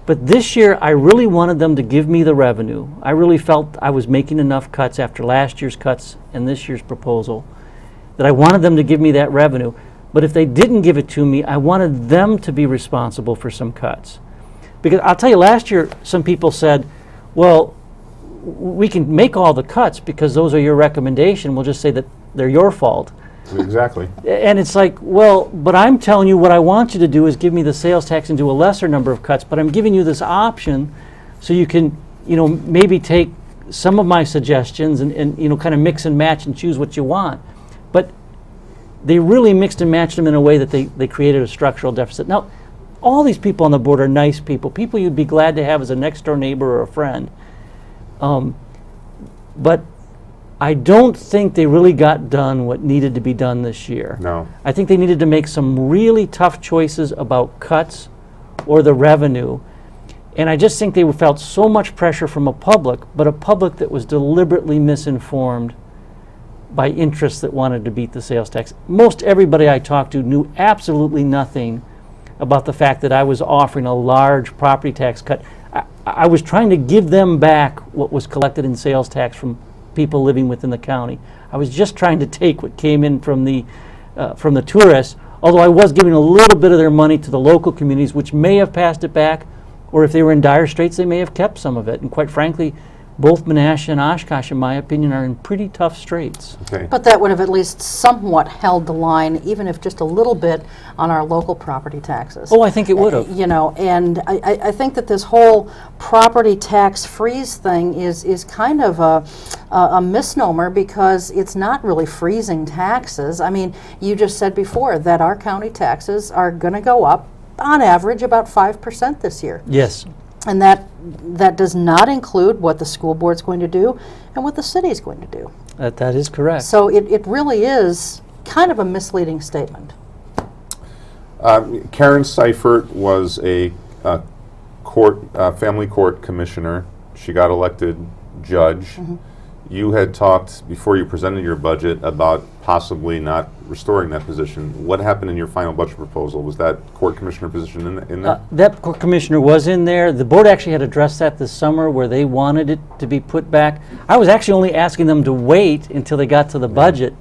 But this year, I really wanted them to give me the revenue. I really felt I was making enough cuts after last year's cuts and this year's proposal that I wanted them to give me that revenue. But if they didn't give it to me, I wanted them to be responsible for some cuts. Because I'll tell you, last year, some people said, well, we can make all the cuts because those are your recommendation. We'll just say that they're your fault. Exactly. And it's like, well, but I'm telling you what I want you to do is give me the sales tax and do a lesser number of cuts, but I'm giving you this option so you can, you know, maybe take some of my suggestions and you know, kind of mix and match and choose what you want. But they really mixed and matched them in a way that they created a structural deficit. Now, all these people on the board are nice people you'd be glad to have as a next door neighbor or a friend. But I don't think they really got done what needed to be done this year. No. I think they needed to make some really tough choices about cuts or the revenue. And I just think they felt so much pressure from a public, but a public that was deliberately misinformed by interests that wanted to beat the sales tax. Most everybody I talked to knew absolutely nothing about the fact that I was offering a large property tax cut. I was trying to give them back what was collected in sales tax from people living within the county. I was just trying to take what came in from the tourists, although I was giving a little bit of their money to the local communities, which may have passed it back, or if they were in dire straits, they may have kept some of it. And quite frankly, both Menasha and Oshkosh, in my opinion, are in pretty tough straits. Okay. But that would have at least somewhat held the line, even if just a little bit, on our local property taxes. Oh, I think it would have. You know, and I think that this whole property tax freeze thing is kind of a misnomer because it's not really freezing taxes. I mean, you just said before that our county taxes are going to go up on average about 5% this year. Yes. And that does not include what the school board's going to do and what the city's going to do. That is correct. So it really is kind of a misleading statement. Karen Seifert was a family court commissioner. She got elected judge. you had talked before you presented your budget about possibly not restoring that position. What happened in your final budget proposal? Was that court commissioner position in there? That court commissioner was in there. The board actually had addressed that this summer where they wanted it to be put back. I was actually only asking them to wait until they got to the budget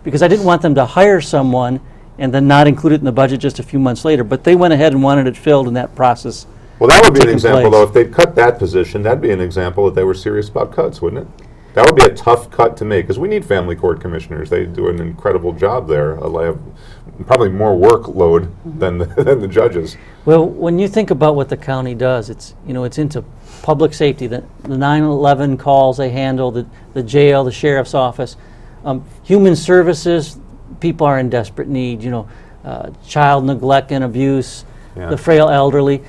because I didn't want them to hire someone and then not include it in the budget just a few months later. But they went ahead and wanted it filled in that process. Well, that would be an taking example, place. though. If they'd cut that position, that'd be an example that they were serious about cuts, wouldn't it? That would be a tough cut to make, because we need family court commissioners. They do an incredible job there. They have probably more workload than the judges. Well, when you think about what the county does, it's into public safety, the 9/11 calls they handle, the jail, the sheriff's office, human services. People are in desperate need. Child neglect and abuse, Yeah. the frail elderly.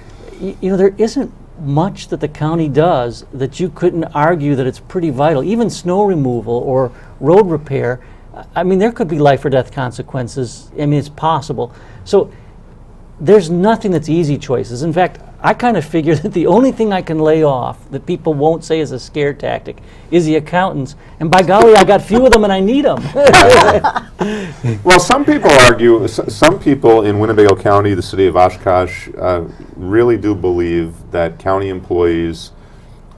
There isn't much that the county does that you couldn't argue that it's pretty vital. Even snow removal or road repair. I mean, there could be life or death consequences. I mean, it's possible. So there's nothing that's easy choices. In fact, I kind of figure that the only thing I can lay off that people won't say is a scare tactic is the accountants. And by golly, I got few of them and I need them. Well, some people argue, some people in Winnebago County, the city of Oshkosh, really do believe that county employees,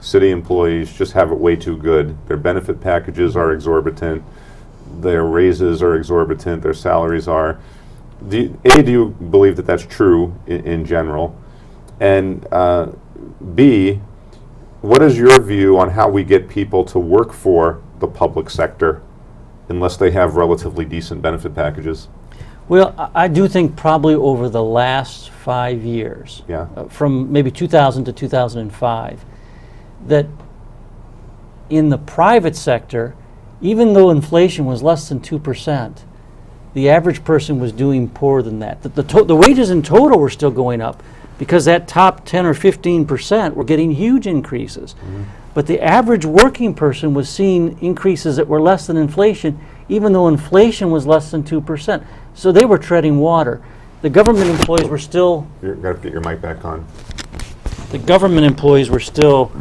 city employees just have it way too good. Their benefit packages are exorbitant. Their raises are exorbitant. Their salaries are. Do you believe that that's true in general? And B, what is your view on how we get people to work for the public sector unless they have relatively decent benefit packages? Well, I do think probably over the last 5 years, Yeah. From maybe 2000 to 2005, that in the private sector, even though inflation was less than 2%, the average person was doing poorer than that. The wages in total were still going up because that top 10 or 15% were getting huge increases. Mm-hmm. But the average working person was seeing increases that were less than inflation, even though inflation was less than 2%. So they were treading water. The government employees were still... You've got to get your mic back on. The government employees were still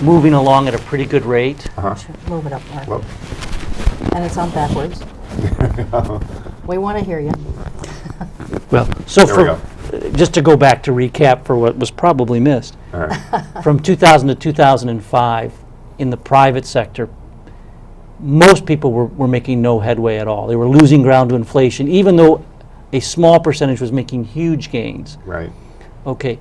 moving along at a pretty good rate. Move it up, Mark. Well, And it's on backwards. We want to hear you. Well, so There we go. just to go back to recap for what was probably missed, all right. from 2000 to 2005, in the private sector, most people were making no headway at all. They were losing ground to inflation, even though a small percentage was making huge gains. Right. Okay.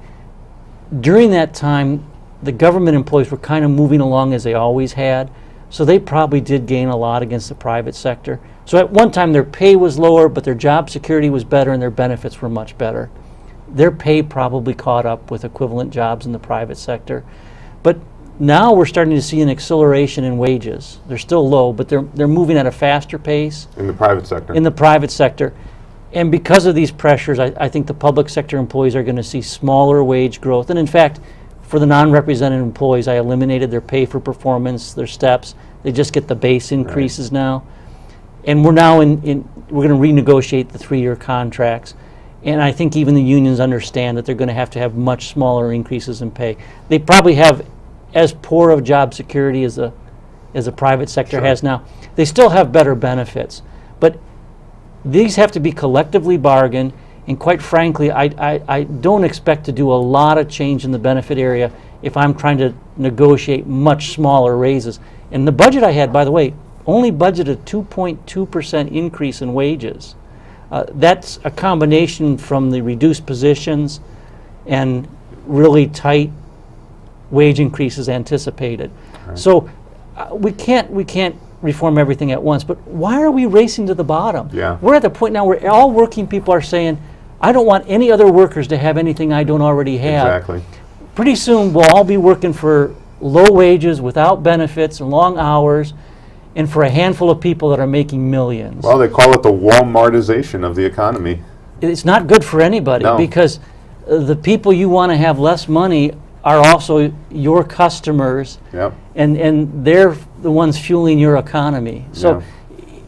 During that time, the government employees were kind of moving along as they always had, so they probably did gain a lot against the private sector. So at one time their pay was lower, but their job security was better and their benefits were much better. Their pay probably caught up with equivalent jobs in the private sector. But now we're starting to see an acceleration in wages. They're still low, but they're moving at a faster pace In the private sector. in the private sector. And because of these pressures, I think the public sector employees are going to see smaller wage growth. And in fact, for the non-represented employees, I eliminated their pay for performance, their steps. They just get the base increases now. And we're now we're going to renegotiate the 3-year contracts. And I think even the unions understand that they're going to have much smaller increases in pay. They probably have as poor of job security as the private sector Sure. has now. They still have better benefits. But these have to be collectively bargained, and quite frankly, I don't expect to do a lot of change in the benefit area if I'm trying to negotiate much smaller raises. And the budget I had, by the way, only budgeted 2.2% increase in wages. That's a combination from the reduced positions and really tight wage increases anticipated. Right. So we can't reform everything at once, but why are we racing to the bottom? Yeah. We're at the point now where all working people are saying, I don't want any other workers to have anything I don't already have. Exactly. Pretty soon we'll all be working for low wages, without benefits, and long hours, and for a handful of people that are making millions. Well, they call it the Walmartization of the economy. It's not good for anybody No. because the people you want to have less money are also your customers, Yep. and they're the ones fueling your economy. So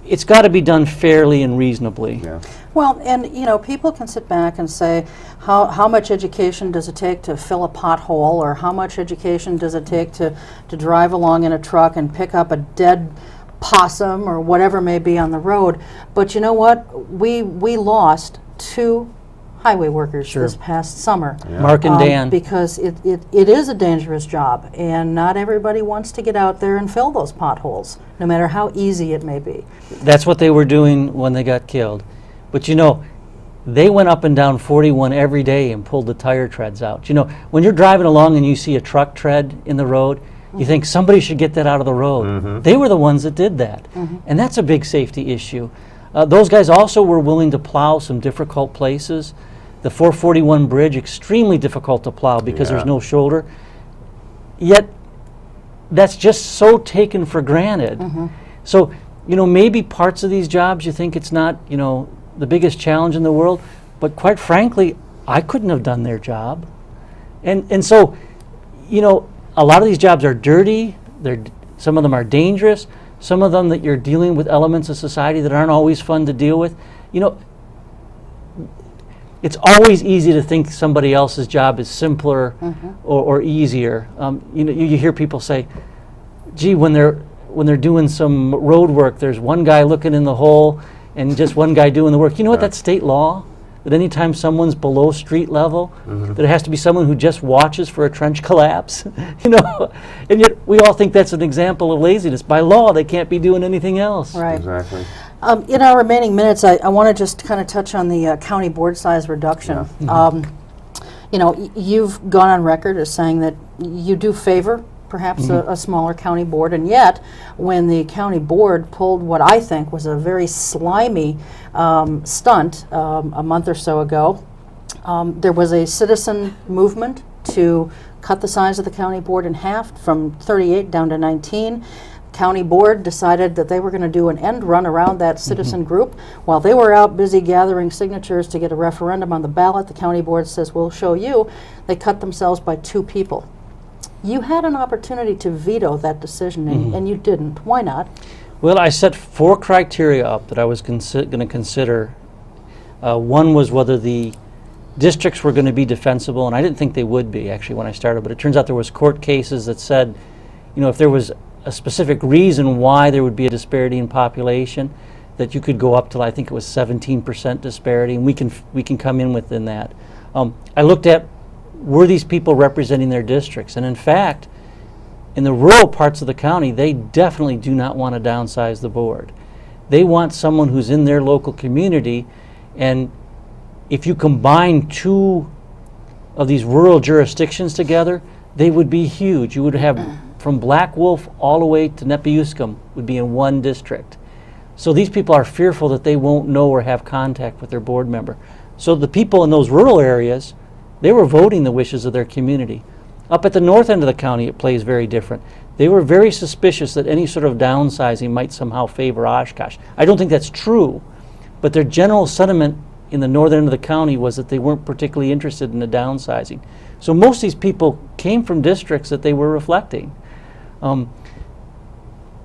it's got to be done fairly and reasonably. Yeah. Well, and people can sit back and say, how much education does it take to fill a pothole, or how much education does it take to drive along in a truck and pick up a dead possum or whatever may be on the road. But you know what? We lost 2 highway workers Sure. this past summer. Yeah. Mark and Dan. Because it is a dangerous job, and not everybody wants to get out there and fill those potholes, no matter how easy it may be. That's what they were doing when they got killed. But they went up and down 41 every day and pulled the tire treads out. When you're driving along and you see a truck tread in the road, you think somebody should get that out of the road. They were the ones that did that. And that's a big safety issue. Those guys also were willing to plow some difficult places. The 441 bridge, extremely difficult to plow because there's no shoulder. Yet, that's just so taken for granted. So, maybe parts of these jobs you think it's not, the biggest challenge in the world, but quite frankly, I couldn't have done their job. And so, a lot of these jobs are dirty, some of them are dangerous, some of them that you're dealing with elements of society that aren't always fun to deal with. It's always easy to think somebody else's job is simpler or easier. You hear people say, gee, when they're doing some road work, there's one guy looking in the hole and just one guy doing the work. You know what, that's state law? That anytime someone's below street level, that it has to be someone who just watches for a trench collapse, and yet we all think that's an example of laziness. By law, they can't be doing anything else. Right. Exactly. In our remaining minutes, I want to just kind of touch on the county board size reduction. You've gone on record as saying that you do favor perhaps a smaller county board, and yet when the county board pulled what I think was a very slimy stunt a month or so ago, there was a citizen movement to cut the size of the county board in half from 38 down to 19. County board decided that they were going to do an end run around that citizen group. While they were out busy gathering signatures to get a referendum on the ballot, the county board says, we'll show you. They cut themselves by 2 people. You had an opportunity to veto that decision, and you didn't. Why not? Well, I set 4 criteria up that I was going to consider. One was whether the districts were going to be defensible, and I didn't think they would be, actually, when I started, but it turns out there was court cases that said, if there was a specific reason why there would be a disparity in population, that you could go up to, I think it was 17% disparity, and we can come in within that. I looked at, were these people representing their districts? And in fact, in the rural parts of the county, they definitely do not want to downsize the board. They want someone who's in their local community, and if you combine 2 of these rural jurisdictions together, they would be huge. You would have from Black Wolf all the way to Nepiuscum would be in one district. So these people are fearful that they won't know or have contact with their board member. So the people in those rural areas, they were voting the wishes of their community. Up at the north end of the county, it plays very different. They were very suspicious that any sort of downsizing might somehow favor Oshkosh. I don't think that's true, but their general sentiment in the northern end of the county was that they weren't particularly interested in the downsizing. So most of these people came from districts that they were reflecting.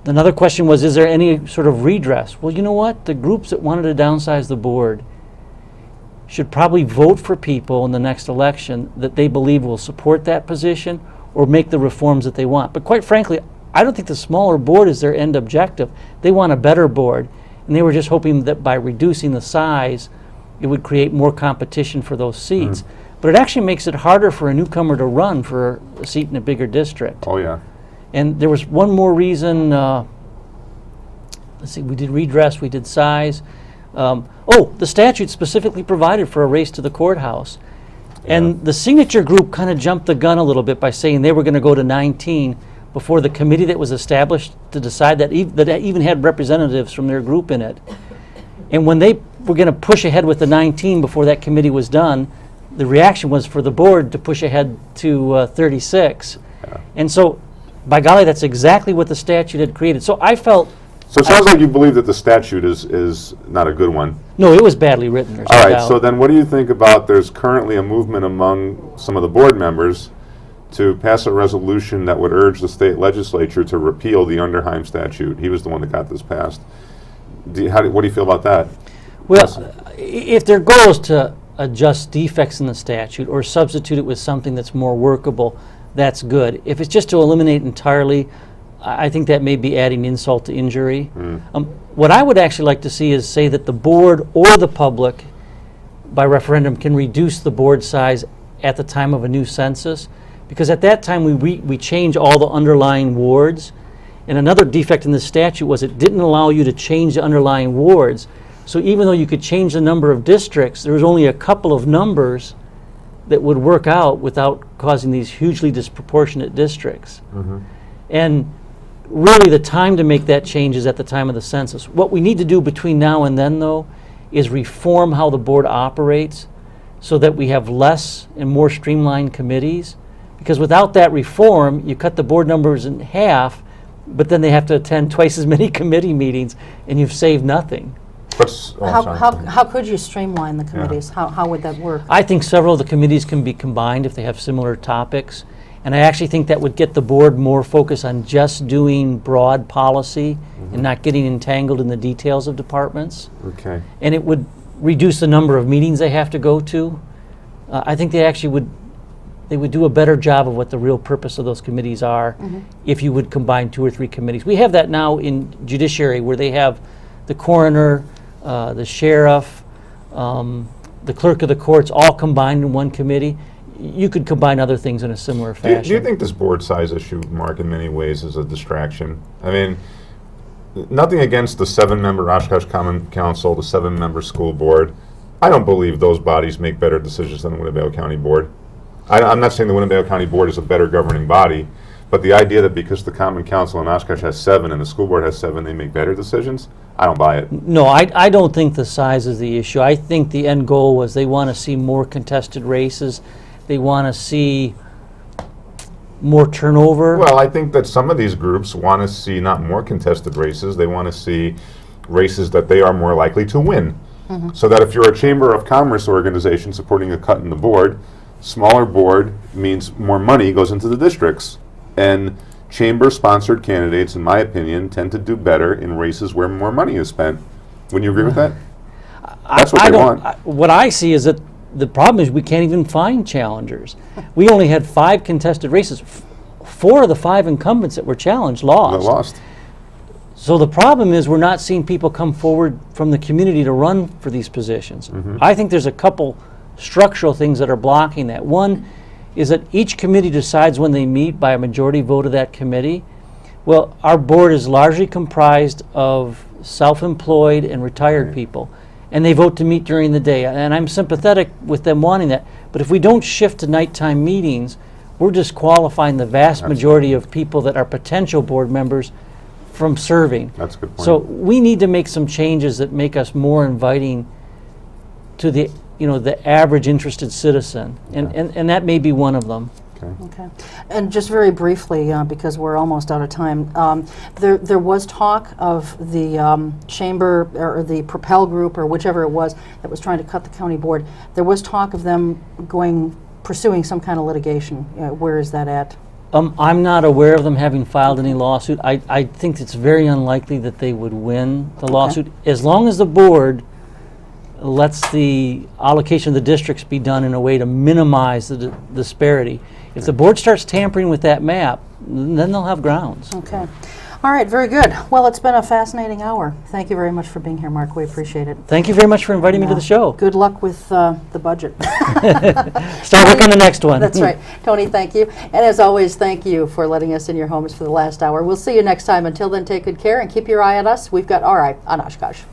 Another question was, is there any sort of redress? Well, you know what? The groups that wanted to downsize the board should probably vote for people in the next election that they believe will support that position or make the reforms that they want. But quite frankly, I don't think the smaller board is their end objective. They want a better board, and they were just hoping that by reducing the size, it would create more competition for those seats. But it actually makes it harder for a newcomer to run for a seat in a bigger district. Oh, yeah. And there was one more reason. Let's see, we did redress, we did size. The statute specifically provided for a race to the courthouse. And the signature group kind of jumped the gun a little bit by saying they were going to go to 19 before the committee that was established to decide that even had representatives from their group in it. And when they were going to push ahead with the 19 before that committee was done, the reaction was for the board to push ahead to 36. And so, by golly, that's exactly what the statute had created. So I felt... So it sounds like you believe that the statute is not a good one. No, it was badly written. There's All no right, doubt. so then what do you think about, there's currently a movement among some of the board members to pass a resolution that would urge the state legislature to repeal the Underheim statute. He was the one that got this passed. What do you feel about that? Well, if their goal is to adjust defects in the statute or substitute it with something that's more workable, that's good. If it's just to eliminate entirely, I think that may be adding insult to injury. What I would actually like to see is say that the board or the public, by referendum, can reduce the board size at the time of a new census, because at that time we change all the underlying wards. And another defect in the statute was it didn't allow you to change the underlying wards. So even though you could change the number of districts, there was only a couple of numbers that would work out without causing these hugely disproportionate districts. And really the time to make that change is at the time of the census. What we need to do between now and then, though, is reform how the board operates so that we have less and more streamlined committees. Because without that reform, you cut the board numbers in half, but then they have to attend twice as many committee meetings, and you've saved nothing. How could you streamline the committees? How would that work? I think several of the committees can be combined if they have similar topics. And I actually think that would get the board more focused on just doing broad policy and not getting entangled in the details of departments. Okay. And it would reduce the number of meetings they have to go to. I think they actually would do a better job of what the real purpose of those committees are if you would combine 2 or 3 committees. We have that now in judiciary where they have the coroner, the sheriff, the clerk of the courts all combined in one committee. You could combine other things in a similar fashion. Do you think this board size issue, Mark, in many ways is a distraction? I mean, nothing against the 7-member Oshkosh Common Council, the 7-member school board. I don't believe those bodies make better decisions than the Winnebago County Board. I'm not saying the Winnebago County Board is a better governing body, but the idea that because the Common Council in Oshkosh has 7 and the school board has 7, they make better decisions, I don't buy it. No, I don't think the size is the issue. I think the end goal was they want to see more contested races. They want to see more turnover. Well, I think that some of these groups want to see not more contested races, they want to see races that they are more likely to win. So that if you're a Chamber of Commerce organization supporting a cut in the board, smaller board means more money goes into the districts. And chamber-sponsored candidates, in my opinion, tend to do better in races where more money is spent. Wouldn't you agree with that? That's what they want. What I see is that the problem is we can't even find challengers. We only had 5 contested races. 4 of the 5 incumbents that were challenged lost. So the problem is we're not seeing people come forward from the community to run for these positions. I think there's a couple structural things that are blocking that. One is that each committee decides when they meet by a majority vote of that committee. Well, our board is largely comprised of self-employed and retired people, and they vote to meet during the day. And I'm sympathetic with them wanting that. But if we don't shift to nighttime meetings, we're disqualifying the vast majority of people that are potential board members from serving. That's a good point. So we need to make some changes that make us more inviting to the average interested citizen, and that may be one of them. Okay. And just very briefly, because we're almost out of time, there was talk of the chamber or the Propel group or whichever it was that was trying to cut the county board. There was talk of them pursuing some kind of litigation. Where is that at? I'm not aware of them having filed any lawsuit. I think it's very unlikely that they would win the lawsuit, as long as the board lets the allocation of the districts be done in a way to minimize the disparity. If the board starts tampering with that map, then they'll have grounds. Okay. All right, very good. Well, it's been a fascinating hour. Thank you very much for being here, Mark. We appreciate it. Thank you very much for inviting me to the show. Good luck with the budget. Start working on the next one. That's right. Tony, thank you. And as always, thank you for letting us in your homes for the last hour. We'll see you next time. Until then, take good care and keep your eye on us. We've got our eye on Oshkosh.